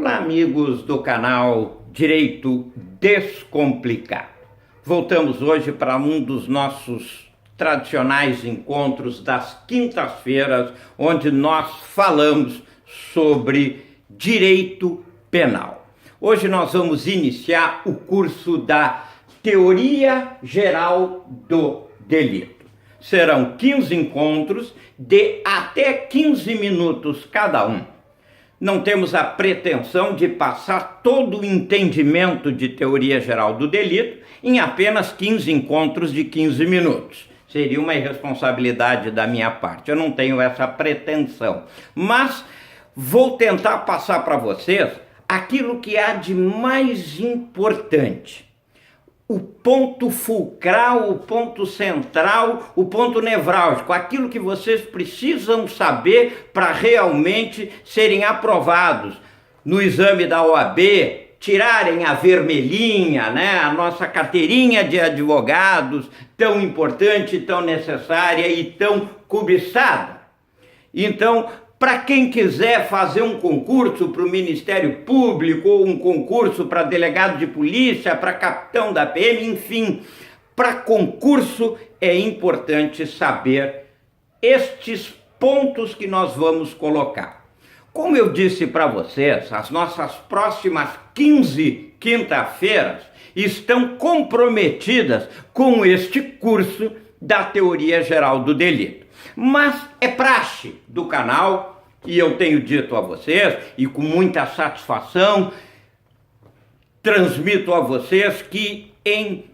Olá, amigos do canal Direito Descomplicado. Voltamos hoje para um dos nossos tradicionais encontros das quintas-feiras, onde nós falamos sobre direito penal. Hoje nós vamos iniciar o curso da Teoria Geral do Delito. Serão 15 encontros de até 15 minutos cada um. Não temos a pretensão de passar todo o entendimento de teoria geral do delito em apenas 15 encontros de 15 minutos. Seria uma irresponsabilidade da minha parte, eu não tenho essa pretensão. Mas vou tentar passar para vocês aquilo que há de mais importante. O ponto fulcral, o ponto central, o ponto nevrálgico, aquilo que vocês precisam saber para realmente serem aprovados no exame da OAB, tirarem a vermelhinha, né, a nossa carteirinha de advogados, tão importante, tão necessária e tão cobiçada. Então, para quem quiser fazer um concurso para o Ministério Público, ou um concurso para delegado de polícia, para capitão da PM, enfim, para concurso é importante saber estes pontos que nós vamos colocar. Como eu disse para vocês, as nossas próximas 15 quinta-feiras estão comprometidas com este curso da Teoria Geral do Delito. Mas é praxe do canal, e eu tenho dito a vocês, e com muita satisfação, transmito a vocês que em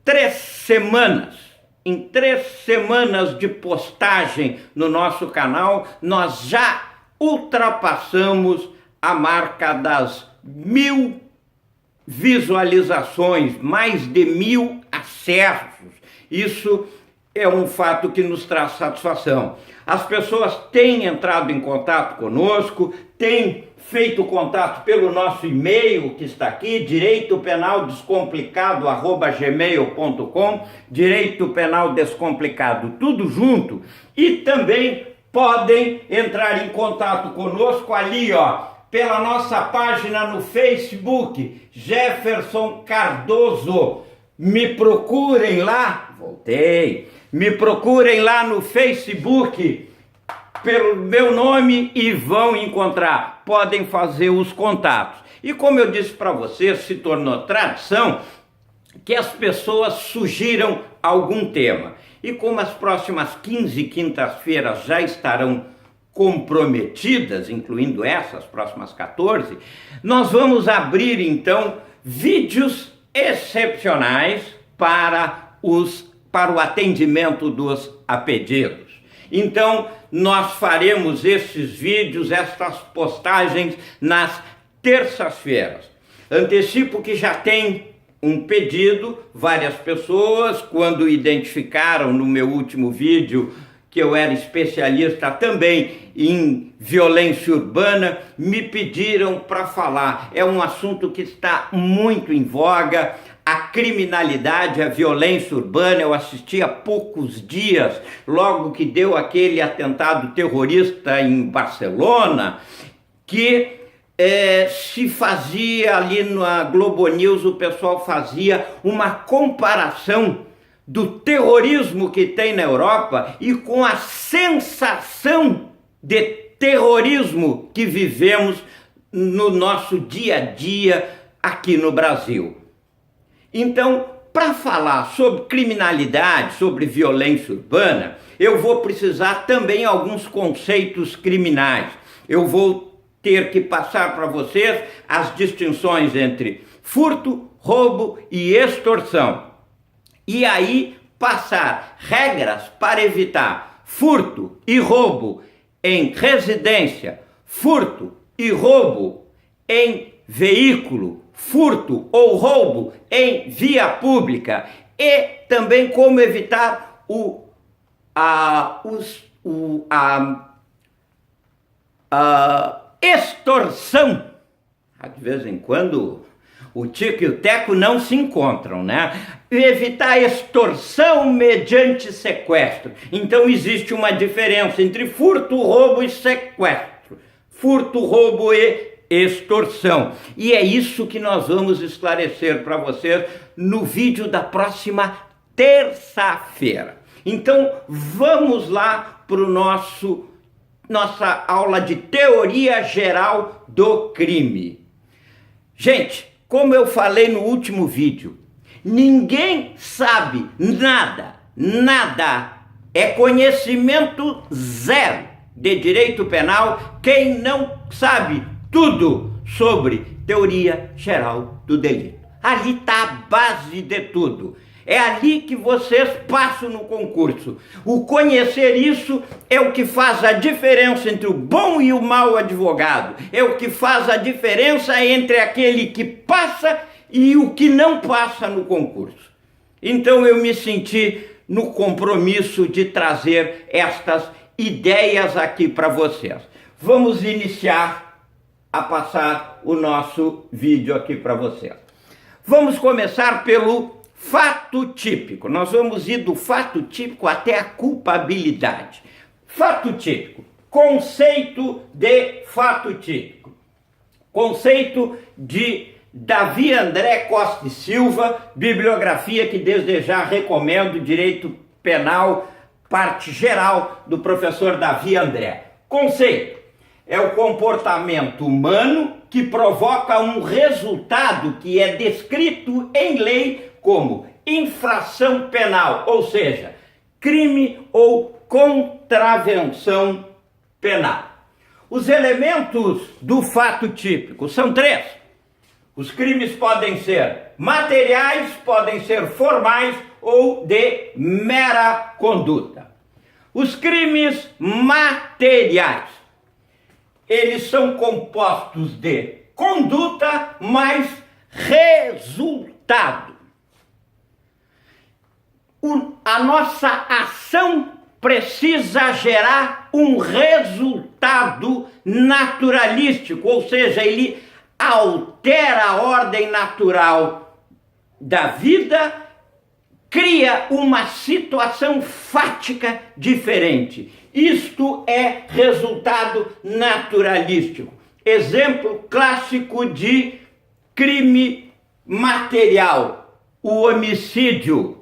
3 semanas de postagem no nosso canal, nós já ultrapassamos a marca das 1000 visualizações, mais de 1000 acessos. Isso é um fato que nos traz satisfação. As pessoas têm entrado em contato conosco, têm feito contato pelo nosso e-mail que está aqui, direitopenaldescomplicado@gmail.com, Direito Penal Descomplicado, tudo junto, e também podem entrar em contato conosco ali, ó, pela nossa página no Facebook, Jefferson Cardoso. Me procurem lá, me procurem lá no Facebook pelo meu nome e vão encontrar, podem fazer os contatos. E como eu disse para vocês, se tornou tradição que as pessoas sugiram algum tema. E como as próximas 15 quintas-feiras já estarão comprometidas, incluindo essas próximas 14, nós vamos abrir então vídeos excepcionais para o atendimento dos apedidos. Então, nós faremos esses vídeos, estas postagens nas terças-feiras. Antecipo que já tem um pedido, várias pessoas, quando identificaram no meu último vídeo que eu era especialista também em violência urbana, me pediram para falar. É um assunto que está muito em voga, a criminalidade, a violência urbana. Eu assisti há poucos dias, logo que deu aquele atentado terrorista em Barcelona, que se fazia ali na Globo News, o pessoal fazia uma comparação do terrorismo que tem na Europa e com a sensação de terrorismo que vivemos no nosso dia a dia aqui no Brasil. Então, para falar sobre criminalidade, sobre violência urbana, eu vou precisar também alguns conceitos criminais. Eu vou ter que passar para vocês as distinções entre furto, roubo e extorsão. E aí passar regras para evitar furto e roubo em residência, furto e roubo em veículo, furto ou roubo em via pública, e também como evitar a extorsão. De vez em quando o Tico e o Teco não se encontram, né? E evitar extorsão mediante sequestro. Então existe uma diferença entre furto, roubo e sequestro. Furto, roubo e extorsão. E é isso que nós vamos esclarecer para vocês no vídeo da próxima terça-feira. Então vamos lá para o nossa aula de teoria geral do crime. Gente, como eu falei no último vídeo, ninguém sabe nada, é conhecimento zero de direito penal quem não sabe tudo sobre teoria geral do delito. Ali está a base de tudo. É ali que vocês passam no concurso. O conhecer isso é o que faz a diferença entre o bom e o mau advogado. É o que faz a diferença entre aquele que passa e o que não passa no concurso. Então eu me senti no compromisso de trazer estas ideias aqui para vocês. Vamos iniciar a passar o nosso vídeo aqui para vocês. Vamos começar pelo fato típico. Nós vamos ir do fato típico até a culpabilidade. Fato típico. Conceito de fato típico. Conceito de Davi André Costa e Silva, bibliografia que desde já recomendo, Direito Penal, parte geral, do professor Davi André. Conceito: é o comportamento humano que provoca um resultado que é descrito em lei como infração penal, ou seja, crime ou contravenção penal. Os elementos do fato típico são três. Os crimes podem ser materiais, podem ser formais ou de mera conduta. Os crimes materiais, eles são compostos de conduta mais resultado. A nossa ação precisa gerar um resultado naturalístico, ou seja, ele altera a ordem natural da vida, cria uma situação fática diferente. Isto é resultado naturalístico. Exemplo clássico de crime material: o homicídio.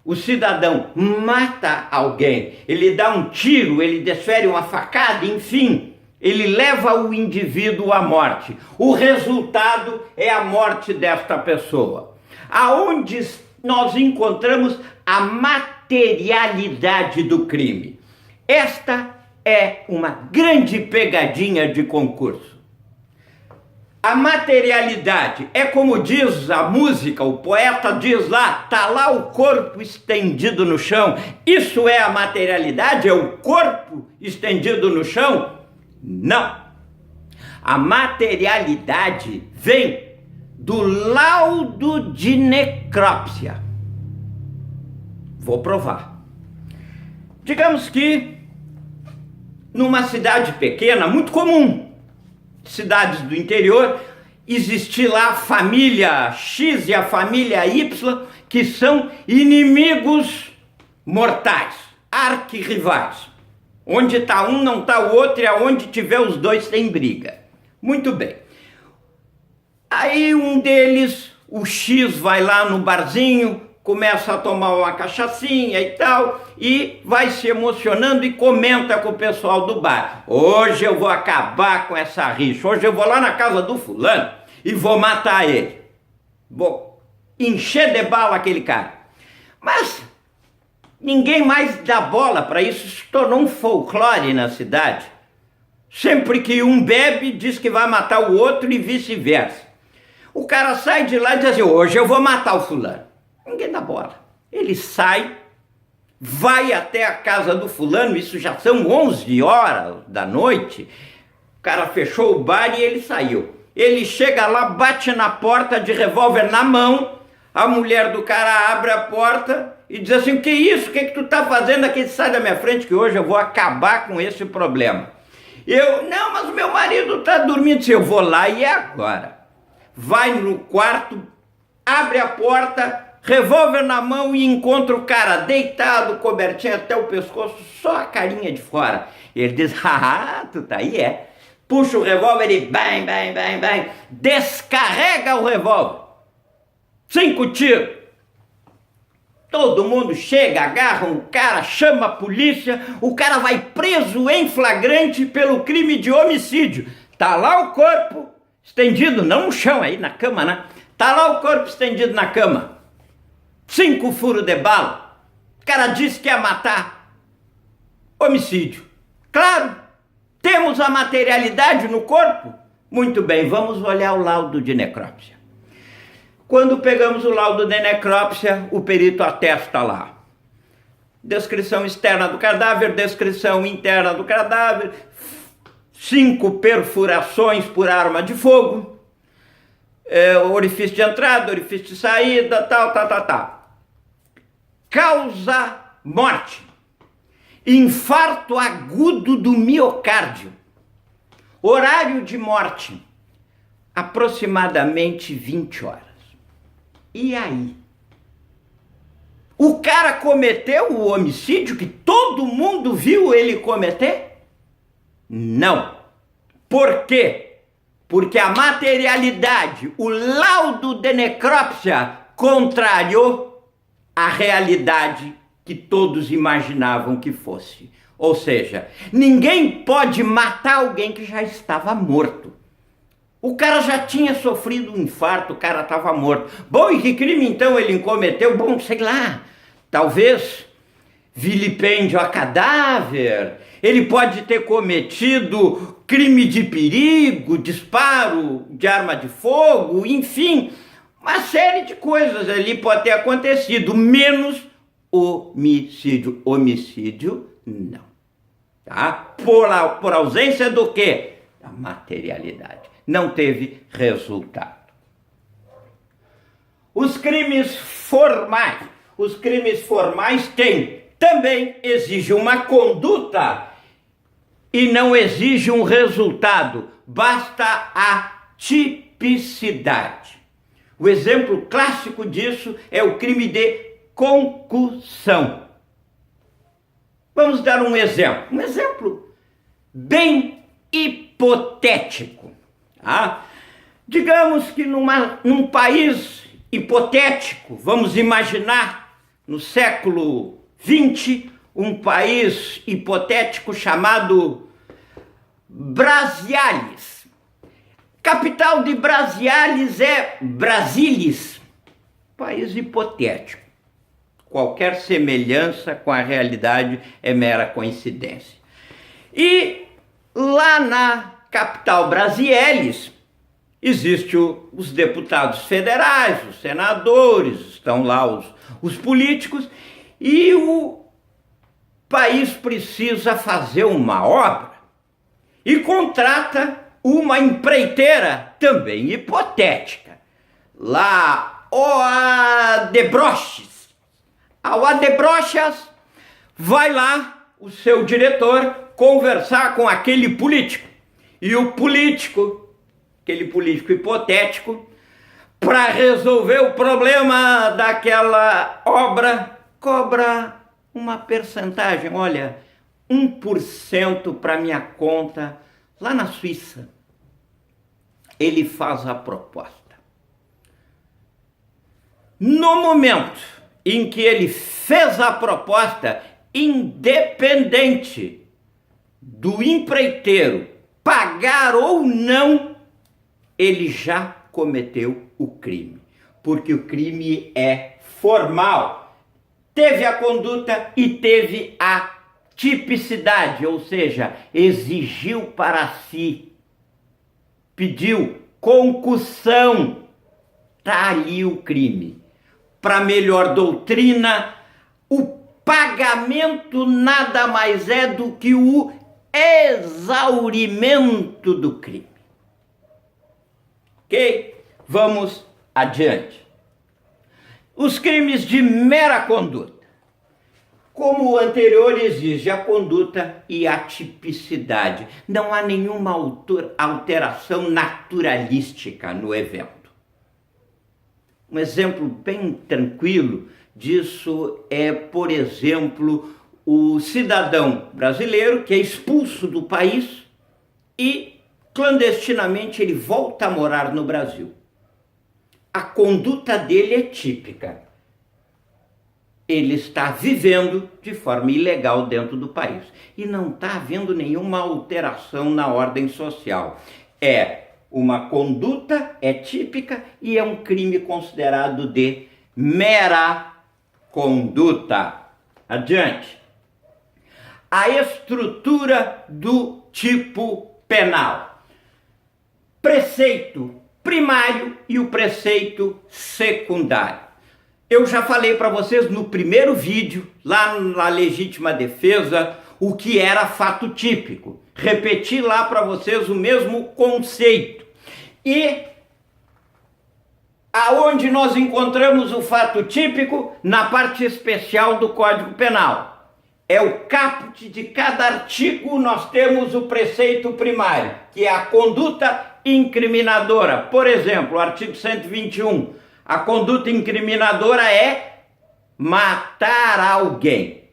O cidadão mata alguém, ele dá um tiro, ele desfere uma facada, enfim, ele leva o indivíduo à morte. O resultado é a morte desta pessoa. Aonde nós encontramos a materialidade do crime? Esta é uma grande pegadinha de concurso. A materialidade é como diz a música, o poeta diz lá, tá lá o corpo estendido no chão. Isso é a materialidade? É o corpo estendido no chão? Não. A materialidade vem do laudo de necrópsia. Vou provar. Digamos que numa cidade pequena, muito comum, cidades do interior, existe lá a família X e a família Y, que são inimigos mortais, arquirrivais. Onde está um, não está o outro, e aonde tiver os dois tem briga. Muito bem. Aí um deles, o X, vai lá no barzinho, começa a tomar uma cachaçinha e tal, e vai se emocionando e comenta com o pessoal do bar: hoje eu vou acabar com essa rixa, hoje eu vou lá na casa do fulano e vou matar ele. Vou encher de bala aquele cara. Mas ninguém mais dá bola para isso, se tornou um folclore na cidade. Sempre que um bebe, diz que vai matar o outro e vice-versa. O cara sai de lá e diz assim: hoje eu vou matar o fulano. Ninguém dá bola. Ele sai, vai até a casa do fulano, isso já são 11 horas da noite, o cara fechou o bar e ele saiu. Ele chega lá, bate na porta de revólver na mão, a mulher do cara abre a porta e diz assim: o que é isso? O que tu tá fazendo aqui? Sai da minha frente que hoje eu vou acabar com esse problema. Não, mas o meu marido tá dormindo. Eu vou lá e é agora. Vai no quarto, abre a porta, revólver na mão e encontra o cara deitado, cobertinho até o pescoço, só a carinha de fora. Ele diz: tu tá aí, é? puxa o revólver e bem, descarrega o revólver. 5 tiros. Todo mundo chega, agarra um cara, chama a polícia, o cara vai preso em flagrante pelo crime de homicídio. Tá lá o corpo estendido, não no chão, aí na cama, né? Tá lá o corpo estendido na cama. 5 furos de bala. O cara disse que ia matar. Homicídio. Claro, temos a materialidade no corpo. Muito bem, vamos olhar o laudo de necrópsia. Quando pegamos o laudo de necrópsia, o perito atesta lá. Descrição externa do cadáver, descrição interna do cadáver, 5 perfurações por arma de fogo, orifício de entrada, orifício de saída, tal. Causa morte. Infarto agudo do miocárdio. Horário de morte, aproximadamente 20 horas. E aí? O cara cometeu o homicídio que todo mundo viu ele cometer? Não. Por quê? Porque a materialidade, o laudo de necrópsia, contrariou a realidade que todos imaginavam que fosse. Ou seja, ninguém pode matar alguém que já estava morto. O cara já tinha sofrido um infarto, o cara estava morto. Bom, e que crime então ele cometeu? Bom, sei lá, talvez vilipêndio a cadáver. Ele pode ter cometido crime de perigo, disparo de arma de fogo, enfim, uma série de coisas ali pode ter acontecido, menos homicídio. Homicídio, não. Tá? Por ausência do quê? Da materialidade. Não teve resultado. Os crimes formais. Os crimes formais também exigem uma conduta e não exige um resultado. Basta a tipicidade. O exemplo clássico disso é o crime de concussão. Vamos dar um exemplo bem hipotético. Tá? Digamos que num país hipotético, vamos imaginar no século XX, um país hipotético chamado Brasilis. Capital de Brasilis é Brasilis. País hipotético. Qualquer semelhança com a realidade é mera coincidência. E lá na capital Brasilis, existem os deputados federais, os senadores, estão lá os políticos, e o país precisa fazer uma obra e contrata uma empreiteira também hipotética. Lá, o Adebroches. Ao Adebrochas, vai lá o seu diretor conversar com aquele político. E o político, aquele político hipotético, para resolver o problema daquela obra, cobra uma percentagem, olha, 1% para minha conta lá na Suíça. Ele faz a proposta. No momento em que ele fez a proposta, independente do empreiteiro pagar ou não, ele já cometeu o crime, porque o crime é formal. Teve a conduta e teve a tipicidade, ou seja, exigiu para si, pediu concussão, está ali o crime. Para melhor doutrina, o pagamento nada mais é do que o exaurimento do crime. Ok? Vamos adiante. Os crimes de mera conduta. Como o anterior exige a conduta e a tipicidade. Não há nenhuma alteração naturalística no evento. Um exemplo bem tranquilo disso é, por exemplo, o cidadão brasileiro que é expulso do país e clandestinamente ele volta a morar no Brasil. A conduta dele é típica. Ele está vivendo de forma ilegal dentro do país. E não está havendo nenhuma alteração na ordem social. É uma conduta, é típica e é um crime considerado de mera conduta. Adiante. A estrutura do tipo penal. Preceito primário e o preceito secundário. Eu já falei para vocês no primeiro vídeo, lá na legítima defesa, o que era fato típico. Repeti lá para vocês o mesmo conceito. E aonde nós encontramos o fato típico? Na parte especial do Código Penal. É o caput de cada artigo, nós temos o preceito primário, que é a conduta incriminadora. Por exemplo, o artigo 121. A conduta incriminadora é matar alguém.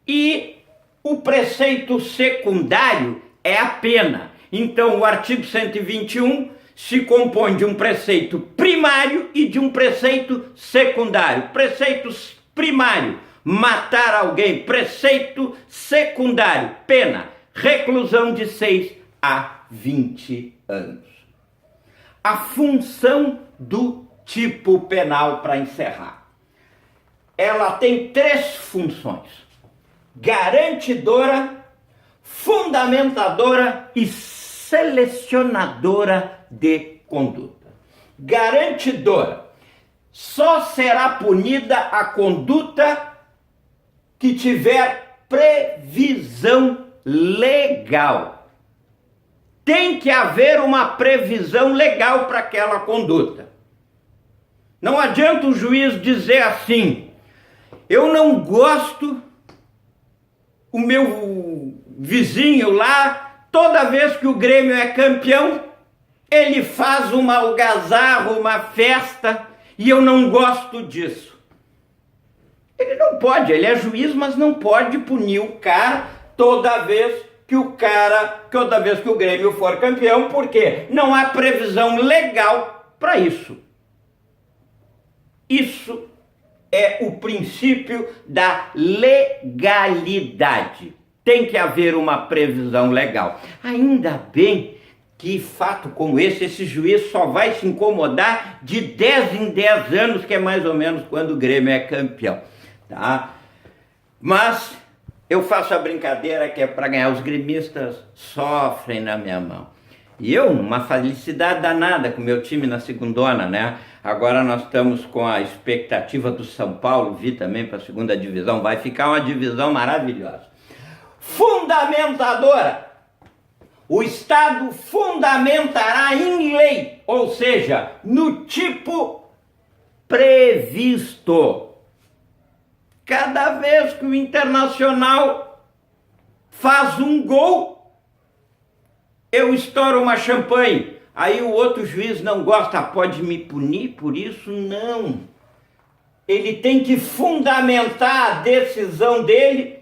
E o preceito secundário é a pena. Então, o artigo 121 se compõe de um preceito primário e de um preceito secundário. Preceito primário, matar alguém. Preceito secundário, pena, reclusão de 6 a 20 anos. A função do tipo penal, para encerrar. Ela tem 3 funções: garantidora, fundamentadora e selecionadora de conduta. Garantidora: só será punida a conduta que tiver previsão legal. Tem que haver uma previsão legal para aquela conduta. Não adianta o juiz dizer assim: eu não gosto, o meu vizinho lá, toda vez que o Grêmio é campeão, ele faz uma algazarra, uma festa, e eu não gosto disso. Ele não pode, ele é juiz, mas não pode punir o cara toda vez que o Grêmio for campeão, porque não há previsão legal para isso. Isso é o princípio da legalidade. Tem que haver uma previsão legal. Ainda bem que fato como esse juiz só vai se incomodar de 10 em 10 anos, que é mais ou menos quando o Grêmio é campeão. Tá? Mas eu faço a brincadeira que é para ganhar. Os gremistas sofrem na minha mão. E eu, uma felicidade danada com o meu time na segundona, né? Agora nós estamos com a expectativa do São Paulo vir também para a segunda divisão. Vai ficar uma divisão maravilhosa. Fundamentadora. O Estado fundamentará em lei, ou seja, no tipo previsto. Cada vez que o Internacional faz um gol, eu estouro uma champanhe. Aí o outro juiz não gosta, pode me punir por isso? Não. Ele tem que fundamentar a decisão dele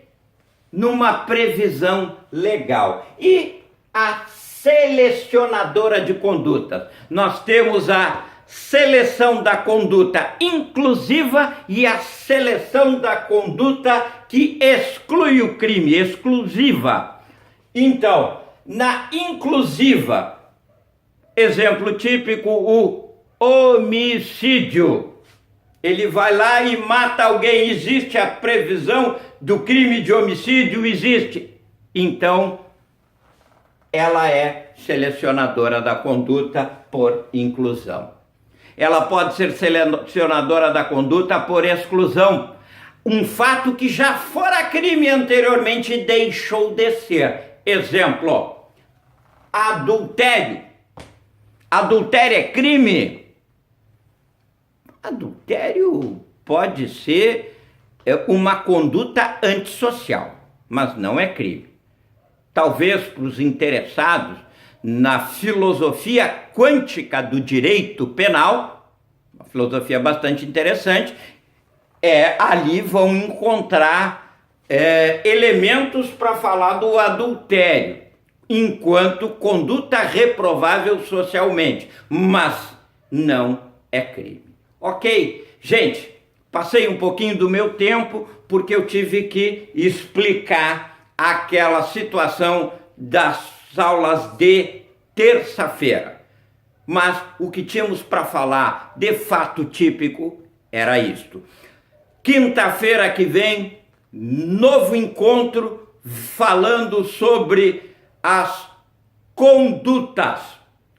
numa previsão legal. E a selecionadora de condutas. Nós temos a seleção da conduta inclusiva e a seleção da conduta que exclui o crime, exclusiva. Então, na inclusiva, exemplo típico, o homicídio. Ele vai lá e mata alguém. Existe a previsão do crime de homicídio? Existe. Então, ela é selecionadora da conduta por inclusão. Ela pode ser selecionadora da conduta por exclusão. Um fato que já fora crime anteriormente deixou de ser. Exemplo, adultério. Adultério é crime? Adultério pode ser uma conduta antissocial, mas não é crime. Talvez para os interessados na filosofia quântica do direito penal, uma filosofia bastante interessante, ali vão encontrar elementos para falar do adultério. enquanto conduta reprovável socialmente, mas não é crime. Ok? Gente, passei um pouquinho do meu tempo porque eu tive que explicar aquela situação das aulas de terça-feira. Mas o que tínhamos para falar de fato típico era isto. Quinta-feira que vem, novo encontro falando sobre as condutas.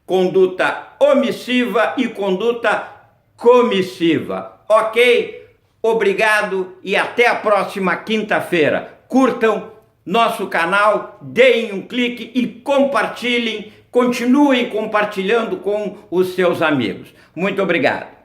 Conduta omissiva e conduta comissiva. Ok? Obrigado e até a próxima quinta-feira. Curtam nosso canal, deem um clique e compartilhem. Continuem compartilhando com os seus amigos. Muito obrigado.